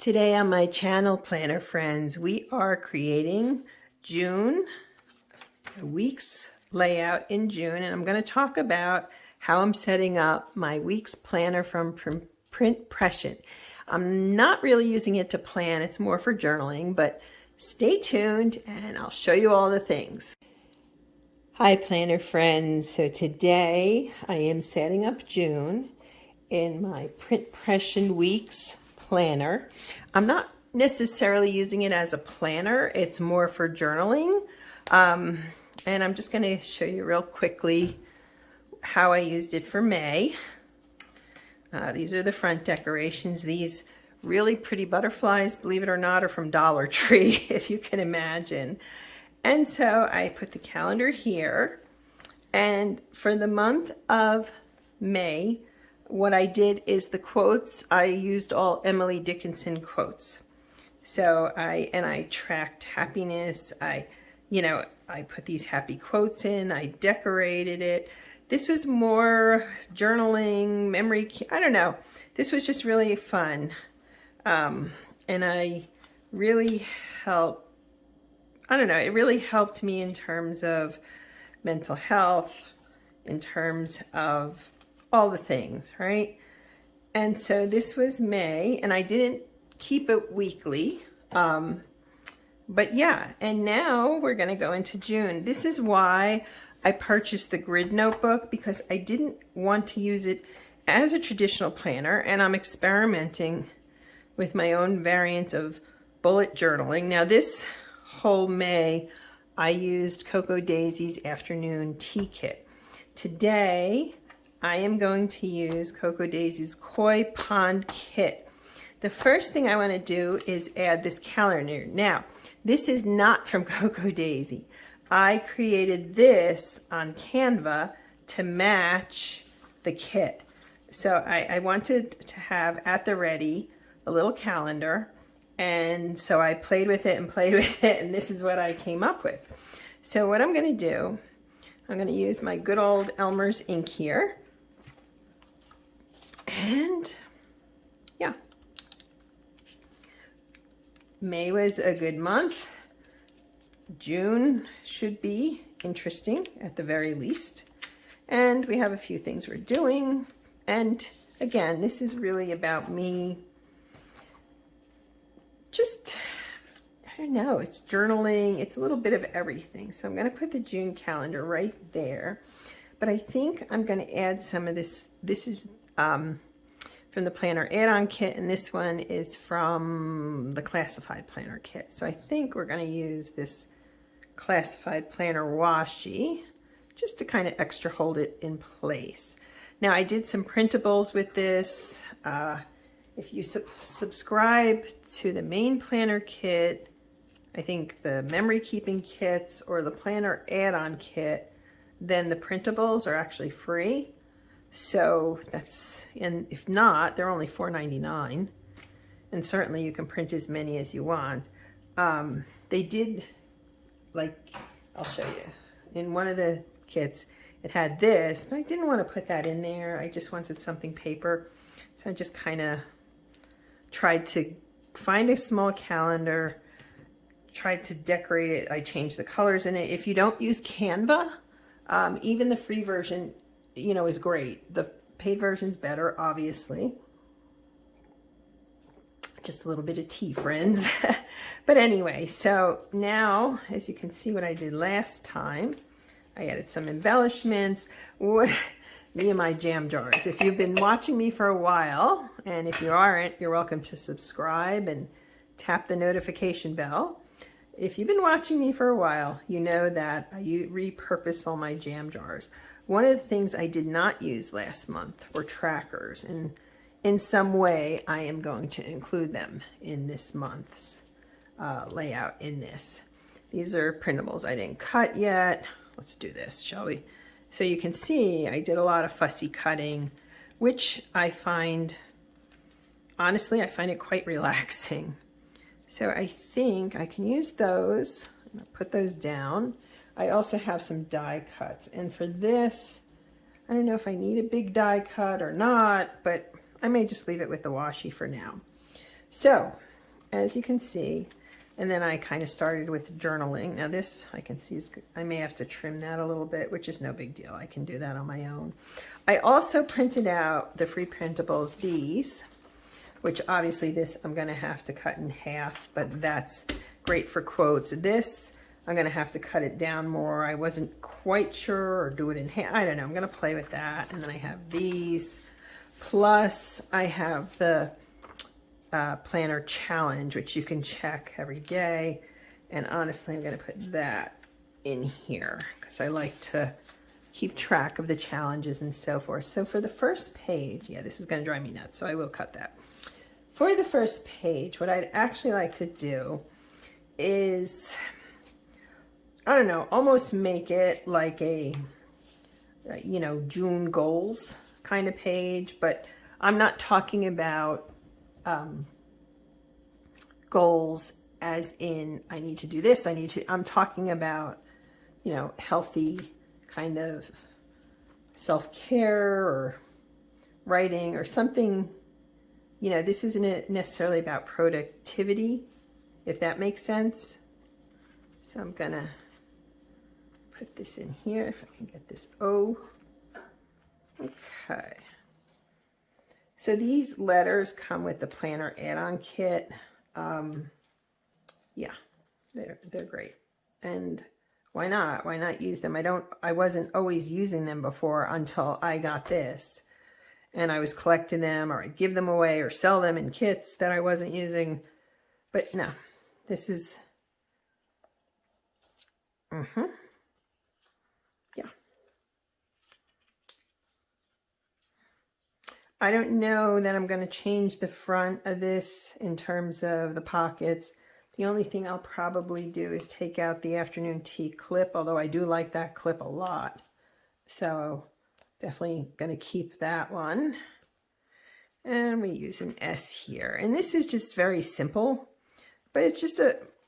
Today on my channel, Planner Friends, we are creating June, a week's layout in June, and I'm going to talk about how I'm setting up my week's planner from Pression. I'm not really using it to plan, it's more for journaling, but stay tuned and I'll show you all the things. Hi Planner Friends, so today I am setting up June in my Pression weeks planner. I'm not necessarily using it as a planner, it's more for journaling. And I'm just going to show you real quickly how I used it for May. These are the front decorations. These really pretty butterflies, believe it or not, are from Dollar Tree, if you can imagine. And so I put the calendar here, and for the month of May, what I did is the quotes, I used all Emily Dickinson quotes. So I tracked happiness. I put these happy quotes in, I decorated it. This was more journaling, memory, I don't know. This was just really fun. And I really helped, I don't know, it really helped me in terms of mental health, in terms of all the things, right? And so this was May, and I didn't keep it weekly. But yeah, and now we're going to go into June. This is why I purchased the grid notebook, because I didn't want to use it as a traditional planner, and I'm experimenting with my own variant of bullet journaling. Now this whole May, I used Cocoa Daisy's afternoon tea kit. Today, I am going to use Cocoa Daisy's Koi Pond kit. The first thing I want to do is add this calendar. Now, this is not from Cocoa Daisy. I created this on Canva to match the kit. So I wanted to have at the ready a little calendar, and so I played with it, and this is what I came up with. So what I'm going to do, I'm going to use my good old Elmer's ink here. And yeah, May was a good month. June should be interesting at the very least. And we have a few things we're doing. And again, this is really about me. Just, I don't know, it's journaling. It's a little bit of everything. So I'm going to put the June calendar right there. But I think I'm going to add some of this. This is from the planner add-on kit, and this one is from the classified planner kit. So I think we're going to use this classified planner washi just to kind of extra hold it in place. Now I did some printables with this. If you subscribe to the main planner kit, I think the memory keeping kits or the planner add-on kit, then the printables are actually free. So that's, and if not, they're only $4.99, and certainly you can print as many as you want. They did, like, I'll show you, in one of the kits it had this, but I didn't want to put that in there. I just wanted something paper, so I just kind of tried to find a small calendar, tried to decorate it. I changed the colors in it. If you don't use Canva, even the free version, you know, is great. The paid version's better, obviously. Just a little bit of tea, friends. But anyway, so now, as you can see what I did last time, I added some embellishments. Me and my jam jars. If you've been watching me for a while, and if you aren't, you're welcome to subscribe and tap the notification bell. If you've been watching me for a while, you know that I repurpose all my jam jars. One of the things I did not use last month were trackers, and in some way I am going to include them in this month's layout in this. These are printables I didn't cut yet. Let's do this, shall we? So you can see I did a lot of fussy cutting, which I find, honestly, I find it quite relaxing. So I think I can use those. I'm gonna put those down. I also have some die cuts, and for this, I don't know if I need a big die cut or not, but I may just leave it with the washi for now. So as you can see. And then I kind of started with journaling. Now this I can see I may have to trim that a little bit, which is no big deal. I can do that on my own. I also printed out the free printables, these, which obviously this I'm going to have to cut in half, but that's great for quotes. This I'm going to have to cut it down more. I wasn't quite sure, or do it in half. I don't know. I'm going to play with that. And then I have these. Plus I have the planner challenge, which you can check every day. And honestly, I'm going to put that in here because I like to keep track of the challenges and so forth. So for the first page, yeah, this is going to drive me nuts, so I will cut that. For the first page, what I'd actually like to do is, I don't know, almost make it like a, you know, June goals kind of page, but I'm not talking about goals as in I need to do this, I'm talking about, you know, healthy kind of self-care or writing or something. You know, this isn't necessarily about productivity, if that makes sense. So I'm gonna put this in here if I can get this O. Okay. So these letters come with the planner add-on kit. Yeah, they're great. And why not? Why not use them? I wasn't always using them before until I got this. And I was collecting them, or I'd give them away or sell them in kits that I wasn't using. But no, this is, yeah. I don't know that I'm going to change the front of this in terms of the pockets. The only thing I'll probably do is take out the afternoon tea clip, although I do like that clip a lot. So definitely going to keep that one. And we use an S here. And this is just very simple, but it's just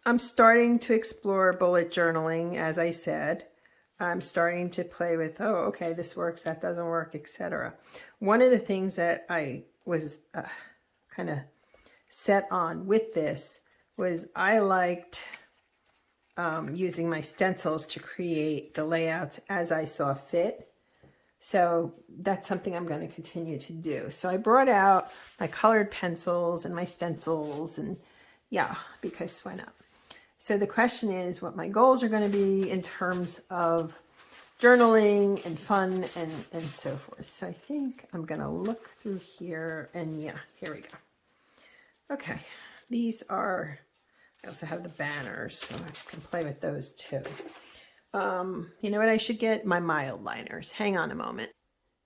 I'm starting to explore bullet journaling, as I said. I'm starting to play with, oh, okay, this works, that doesn't work, etc. One of the things that I was kind of set on with this was I liked using my stencils to create the layouts as I saw fit. So that's something I'm going to continue to do. So I brought out my colored pencils and my stencils, and yeah, because why not? So the question is what my goals are going to be in terms of journaling and fun and so forth. So I think I'm going to look through here, and yeah, here we go. Okay, these are, I also have the banners, so I can play with those too. You know what I should get? My mild liners. Hang on a moment.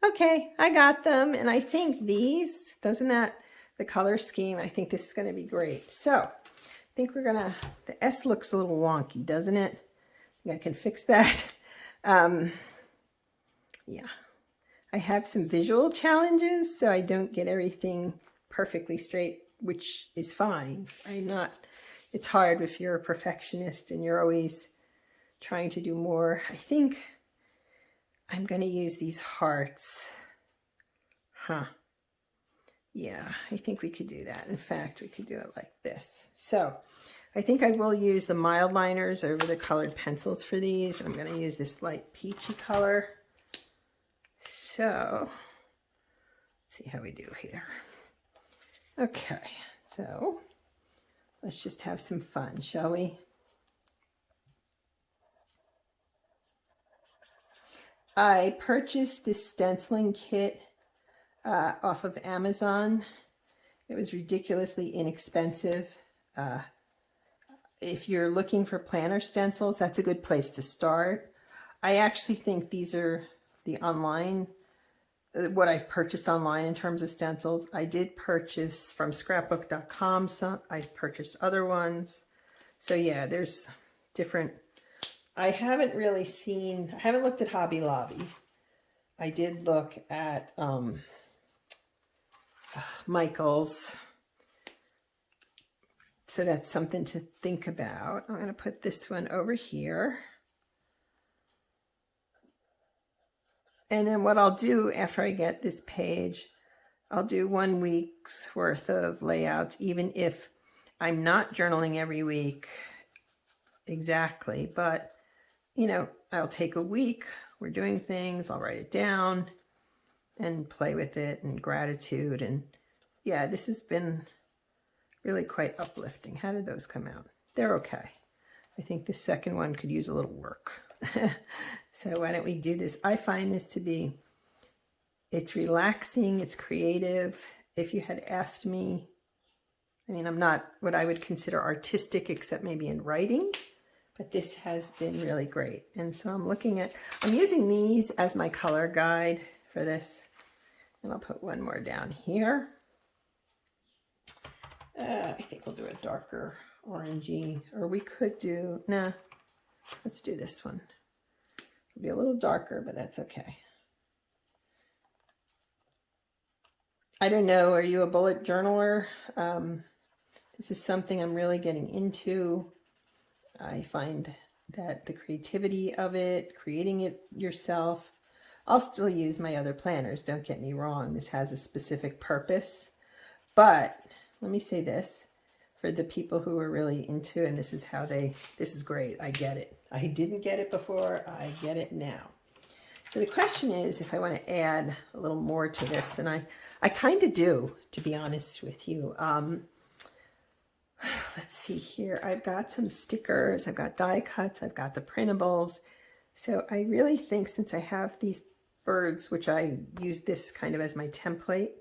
Okay, I got them, and I think these, doesn't that, the color scheme, I think this is going to be great. So I think we're gonna, the S looks a little wonky, doesn't it? I think I can fix that. Yeah, I have some visual challenges, so I don't get everything perfectly straight, which is fine. It's hard if you're a perfectionist and you're always trying to do more. I think I'm going to use these hearts. Yeah, I think we could do that. In fact, we could do it like this. So I think I will use the mild liners over the colored pencils for these. I'm going to use this light peachy color. So let's see how we do here. Okay, so let's just have some fun, shall we? I purchased this stenciling kit off of Amazon. It was ridiculously inexpensive. If you're looking for planner stencils, that's a good place to start. I actually think these are the online, what I've purchased online in terms of stencils. I did purchase from scrapbook.com, so I purchased other ones. So yeah, there's different. I haven't looked at Hobby Lobby. I did look at Michael's. So that's something to think about. I'm going to put this one over here. And then what I'll do after I get this page, I'll do 1 week's worth of layouts, even if I'm not journaling every week exactly, but you know, I'll take a week, we're doing things, I'll write it down and play with it, and gratitude. And yeah, this has been really quite uplifting. How did those come out? They're okay. I think the second one could use a little work. So why don't we do this? I find this to be, it's relaxing, it's creative. If you had asked me, I mean, I'm not what I would consider artistic except maybe in writing, but this has been really great. And so I'm using these as my color guide for this. And I'll put one more down here. I think we'll do a darker orangey, or we could do, nah, let's do this one. It'll be a little darker, but that's okay. I don't know, are you a bullet journaler? This is something I'm really getting into. I find that the creativity of it, creating it yourself, I'll still use my other planners, don't get me wrong. This has a specific purpose. But let me say this, for the people who are really into, and this is great, I get it. I didn't get it before, I get it now. So the question is if I want to add a little more to this, and I kind of do, to be honest with you. Let's see here. I've got some stickers, I've got die cuts, I've got the printables. So I really think, since I have these birds, which I use this kind of as my template,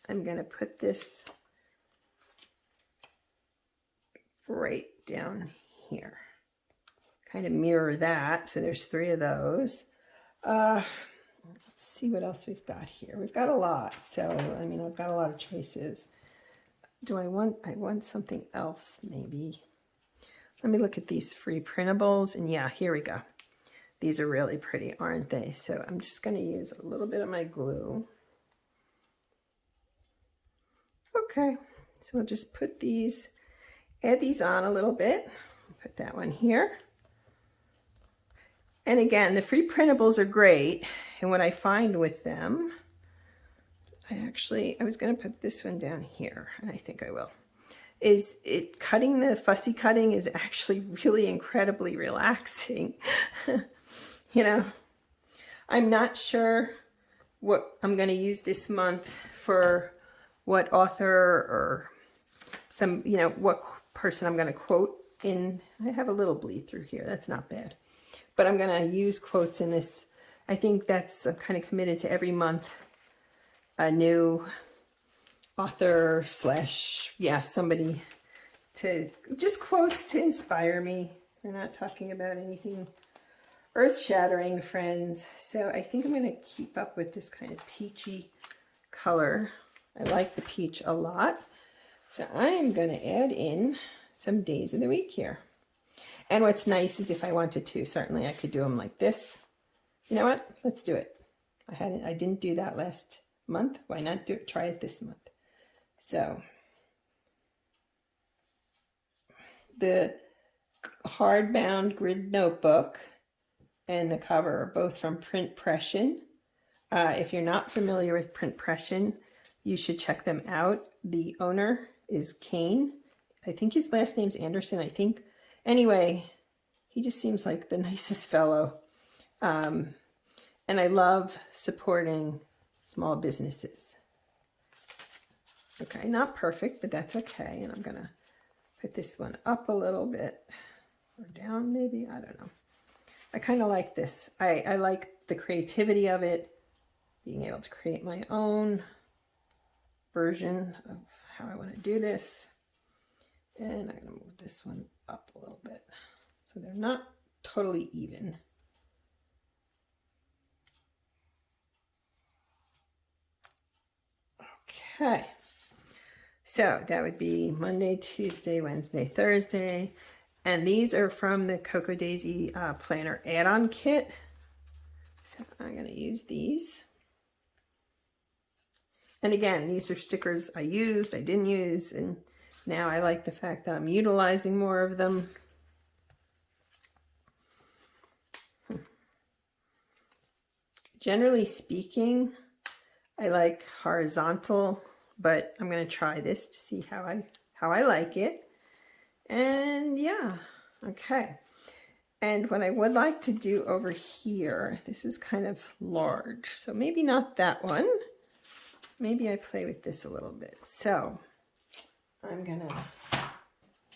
I'm going to put this right down here. Kind of mirror that. So there's 3 of those. Let's see what else we've got here. We've got a lot. So, I mean, I've got a lot of choices. I want something else maybe. Let me look at these free printables. And yeah, here we go. These are really pretty, aren't they? So I'm just going to use a little bit of my glue. Okay, so we'll just put these, add these on a little bit. Put that one here. And again, the free printables are great. And what I find with them, I was going to put this one down here, and I think I will, is cutting the fussy cutting is actually really incredibly relaxing. You know, I'm not sure what I'm going to use this month for what author or some, you know, what person I'm going to quote in. I have a little bleed through here. That's not bad. But I'm going to use quotes in this. I think that's, I'm kind of committed to every month a new author / yeah, somebody to just quotes to inspire me. We're not talking about anything earth-shattering, friends. So I think I'm going to keep up with this kind of peachy color. I like the peach a lot. So I am going to add in some days of the week here. And what's nice is if I wanted to, certainly I could do them like this. You know what? Let's do it. I didn't do that last month. Why not try it this month? So the hardbound grid notebook and the cover are both from Pression. If you're not familiar with Pression, you should check them out. The owner is Kane. I think his last name's Anderson, I think. Anyway, he just seems like the nicest fellow. And I love supporting small businesses. Okay, not perfect, but that's okay. And I'm going to put this one up a little bit, or down maybe, I don't know. I kind of like this. I like the creativity of it, being able to create my own version of how I want to do this. And I'm going to move this one up a little bit so they're not totally even. Okay, so that would be Monday, Tuesday, Wednesday, Thursday. And these are from the Cocoa Daisy Planner add-on kit. So I'm going to use these. And again, these are stickers I used, I didn't use, and now I like the fact that I'm utilizing more of them. Generally speaking, I like horizontal, but I'm going to try this to see how I like it. And yeah, okay. And what I would like to do over here, this is kind of large, so maybe not that one. Maybe I play with this a little bit. So I'm gonna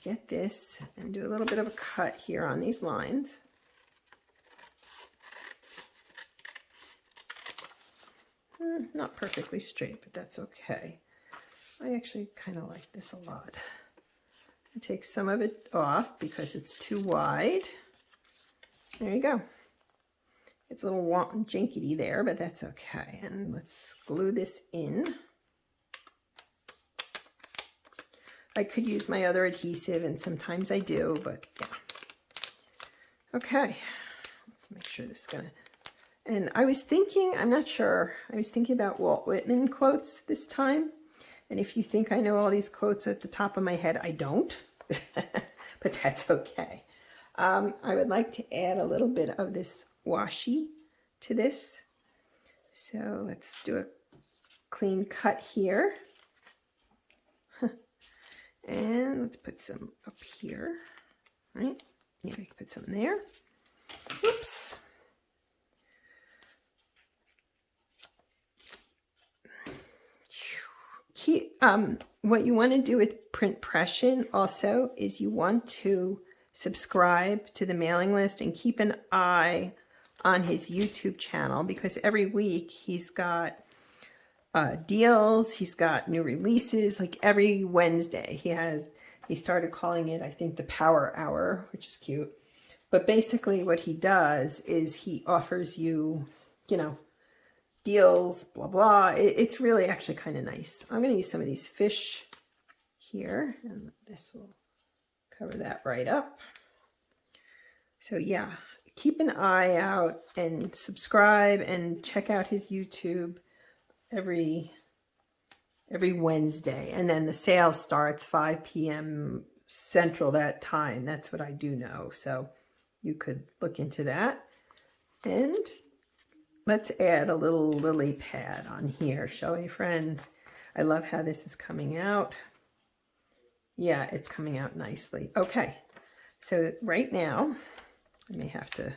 get this and do a little bit of a cut here on these lines. Not perfectly straight, but that's okay. I actually kind of like this a lot. I take some of it off because it's too wide. There you go. It's a little jinkety there, but that's okay. And let's glue this in. I could use my other adhesive, and sometimes I do, but yeah. Okay, let's make sure this is gonna, and I was thinking, I'm not sure, I was thinking about Walt Whitman quotes this time. And if you think I know all these quotes at the top of my head, I don't, but that's okay. I would like to add a little bit of this washi to this. So let's do a clean cut here. And let's put some up here, right? Yeah, we can put some there. Whoops. What you want to do with Print Pression also is you want to subscribe to the mailing list and keep an eye on his YouTube channel, because every week he's got deals, he's got new releases. Like every Wednesday he started calling it, I think, the Power Hour, which is cute. But basically what he does is he offers you, you know, deals, blah, blah. It's really actually kind of nice. I'm going to use some of these fish here, and this will cover that right up. So yeah, keep an eye out and subscribe and check out his YouTube every Wednesday. And then the sale starts 5 p.m. Central that time. That's what I do know. So you could look into that. And let's add a little lily pad on here, shall we, friends? I love how this is coming out. Yeah, it's coming out nicely. Okay, so right now, I may have to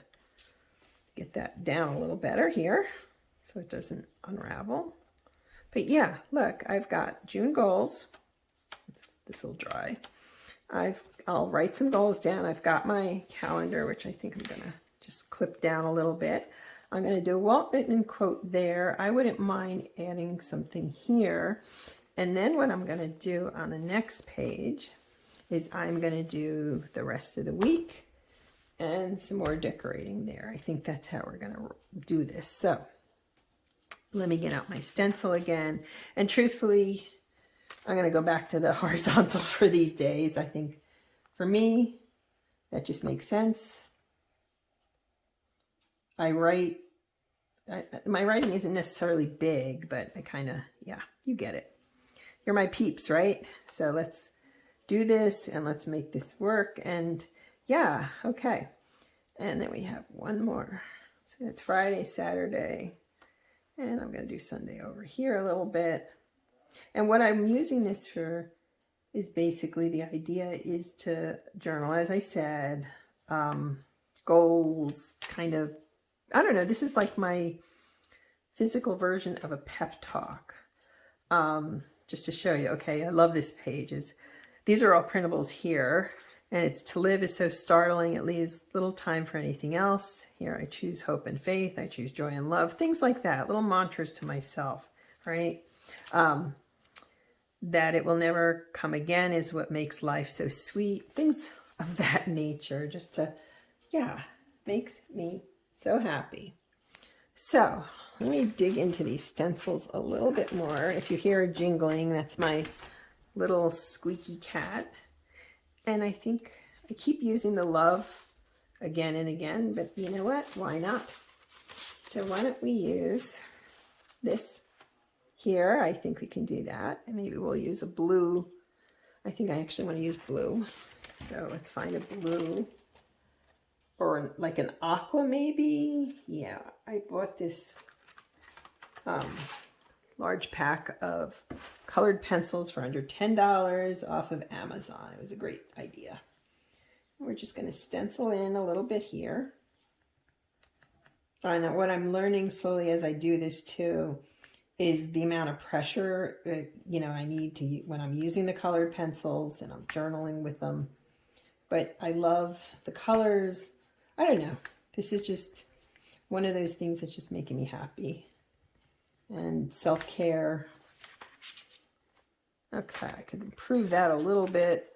get that down a little better here so it doesn't unravel. But yeah, look, I've got June goals. This will dry. I'll write some goals down. I've got my calendar, which I think I'm gonna just clip down a little bit. I'm gonna do a Walt Whitman quote there. I wouldn't mind adding something here. And then what I'm gonna do on the next page is I'm gonna do the rest of the week and some more decorating there. I think that's how we're gonna do this. So let me get out my stencil again. And truthfully, I'm going to go back to the horizontal for these days. I think for me, that just makes sense. I write, my writing isn't necessarily big, but I kind of, yeah, you get it. You're my peeps, right? So let's do this and let's make this work. And yeah, okay. And then we have one more. So it's Friday, Saturday. And I'm going to do Sunday over here a little bit. And what I'm using this for is basically, the idea is to journal, as I said, goals, kind of, I don't know, this is like my physical version of a pep talk. Just to show you, okay, I love this page. These are all printables here. And it's to live is so startling, it leaves little time for anything else. Here I choose hope and faith, I choose joy and love, things like that, little mantras to myself, right? That it will never come again is what makes life so sweet, things of that nature, just to, yeah, makes me so happy. So let me dig into these stencils a little bit more. If you hear a jingling, that's my little squeaky cat. And I think I keep using the love again and again, but you know what? Why not? So why don't we use this here? I think we can do that. And maybe we'll use a blue. I think I actually want to use blue. So let's find a blue, or like an aqua maybe. Yeah, I bought this large pack of colored pencils for under $10 off of Amazon. It was a great idea. We're just going to stencil in a little bit here. And what I'm learning slowly as I do this too is the amount of pressure I need to when I'm using the colored pencils and I'm journaling with them. But I love the colors. I don't know. This is just one of those things that's just making me happy. And self-care. Okay, I could improve that a little bit.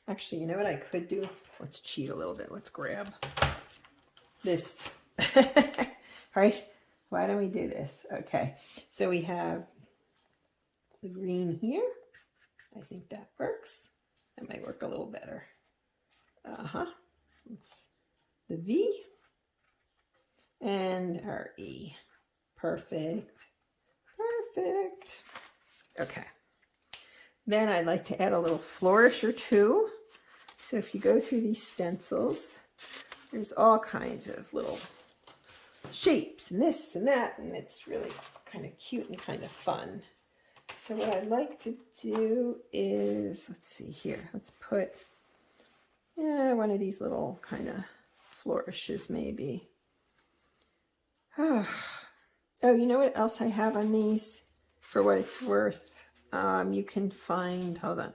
Actually, you know what I could do? Let's cheat a little bit. Let's grab this. Right? Why don't we do this? Okay, so we have the green here. I think that works. That might work a little better. It's the V and our E. Perfect. Perfect. Okay. Then I'd like to add a little flourish or two. So if you go through these stencils, there's all kinds of little shapes and this and that, and it's really kind of cute and kind of fun. So what I'd like to do is, let's see here, let's put one of these little kind of flourishes maybe. Oh, you know what else I have on these? For what it's worth, you can find, hold on,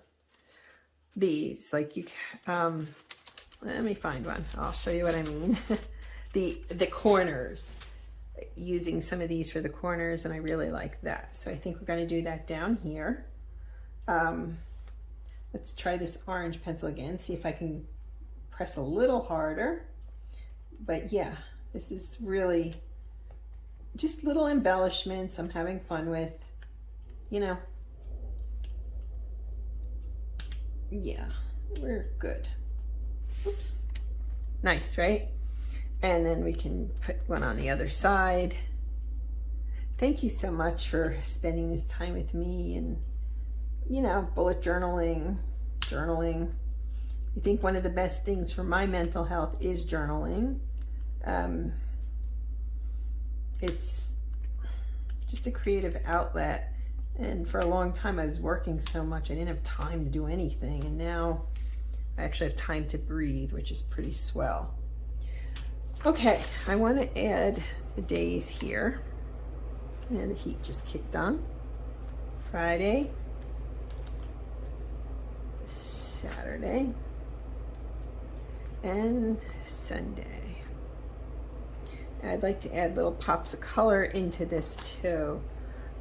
these, like you, let me find one. I'll show you what I mean. the corners, using some of these for the corners, and I really like that. So I think we're going to do that down here. Let's try this orange pencil again, see if I can press a little harder. But yeah, this is really just little embellishments I'm having fun with, Yeah, we're good. Oops. Nice, right? And then we can put one on the other side. Thank you so much for spending this time with me and, bullet journaling. I think one of the best things for my mental health is journaling. It's just a creative outlet. And for a long time, I was working so much, I didn't have time to do anything. And now I actually have time to breathe, which is pretty swell. Okay, I want to add the days here. And the heat just kicked on. Friday, Saturday, and Sunday. I'd like to add little pops of color into this too.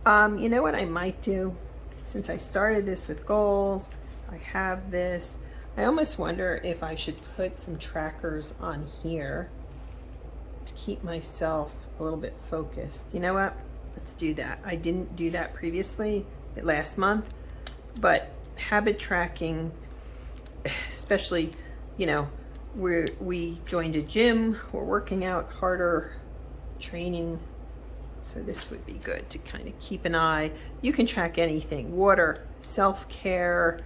You know what I might do? Since I started this with goals, I have this. I almost wonder if I should put some trackers on here to keep myself a little bit focused. You know what? Let's do that. I didn't do that previously last month, but habit tracking, especially, we joined a gym, we're working out harder, training. So this would be good to kind of keep an eye. You can track anything: water, self-care,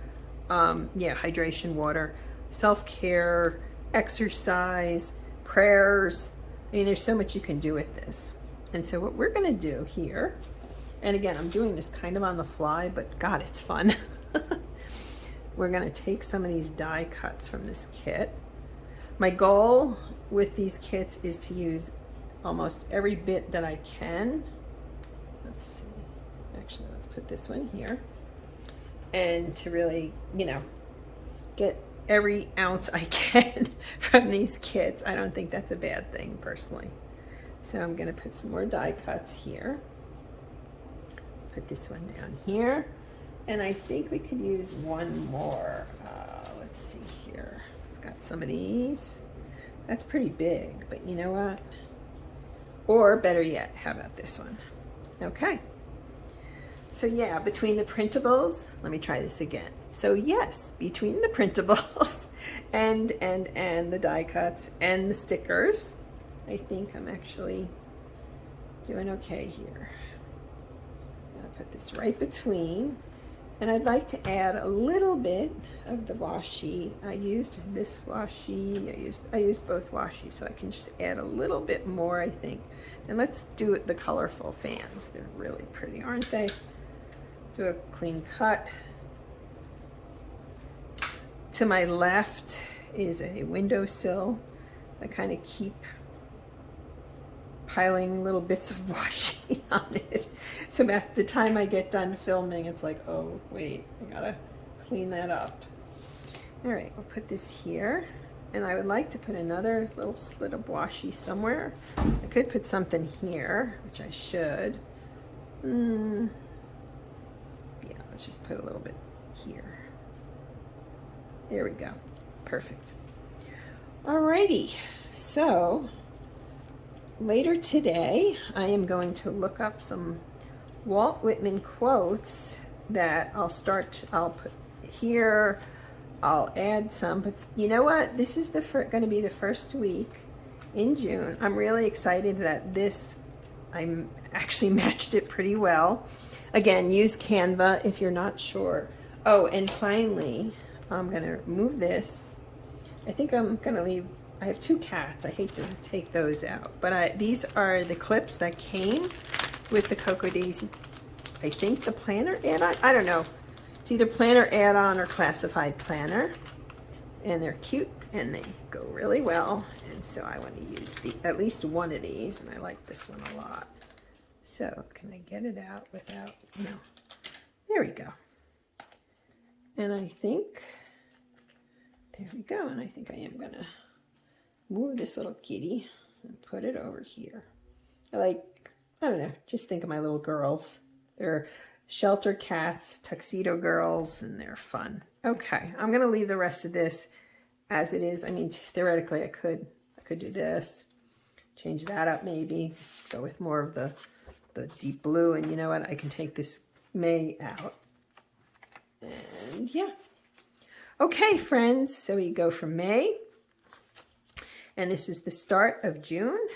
hydration, water, self-care, exercise, prayers. I mean, there's so much you can do with this. And so what we're going to do here, and again, I'm doing this kind of on the fly, but God, it's fun. We're going to take some of these die cuts from this kit. My goal with these kits is to use almost every bit that I can. Let's see. Actually, let's put this one here. And to really, get every ounce I can from these kits. I don't think that's a bad thing, personally. So I'm going to put some more die cuts here. Put this one down here. And I think we could use one more. Let's see here. I've got some of these. That's pretty big, but you know what? Or better yet, how about this one? Okay. So yeah, between the printables, let me try this again. So yes, between the printables and the die cuts and the stickers, I think I'm actually doing okay here. I'm gonna put this right between. And I'd like to add a little bit of the washi. I used this washi, I used both washi, so I can just add a little bit more, I think. And let's do it, the colorful fans. They're really pretty, aren't they? Do a clean cut. To my left is a windowsill. I kind of keep piling little bits of washi on it. So at the time I get done filming, it's like, oh, wait, I gotta clean that up. All right, I'll put this here. And I would like to put another little slit of washi somewhere. I could put something here, which I should. Yeah, let's just put a little bit here. There we go. Perfect. Alrighty, so later today, I am going to look up some Walt Whitman quotes that I'll put here. I'll add some, but you know what? This is going to be the first week in June. I'm really excited that I actually matched it pretty well. Again, use Canva if you're not sure. Oh, and finally, I'm gonna move this. I think I'm gonna leave, I have 2 cats. I hate to take those out, but these are the clips that came with the Cocoa Daisy, I think the planner add-on, I don't know. It's either planner add-on or classified planner. And they're cute and they go really well. And so I want to use at least one of these, and I like this one a lot. So can I get it out without, no. There we go. And I think, there we go. And I think I am gonna move this little kitty and put it over here. I don't know, just think of my little girls. They're shelter cats, tuxedo girls, and they're fun. Okay, I'm gonna leave the rest of this as it is. I mean, theoretically, I could do this, change that up maybe, go with more of the deep blue, and you know what? I can take this May out. And yeah. Okay, friends, so we go from May, and this is the start of June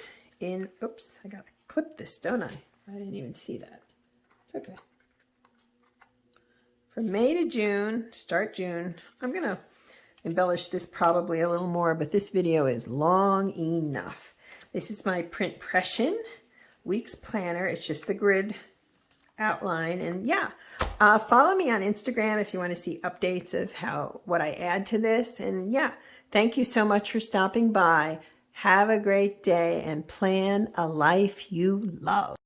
oops, I gotta clip this, don't I? I didn't even see that. It's okay. From May to June, start June. I'm gonna embellish this probably a little more, but this video is long enough. This is my print Pression Weeks Planner. It's just the grid outline, and yeah, follow me on Instagram if you want to see updates of what I add to this. And yeah, thank you so much for stopping by. Have a great day and plan a life you love.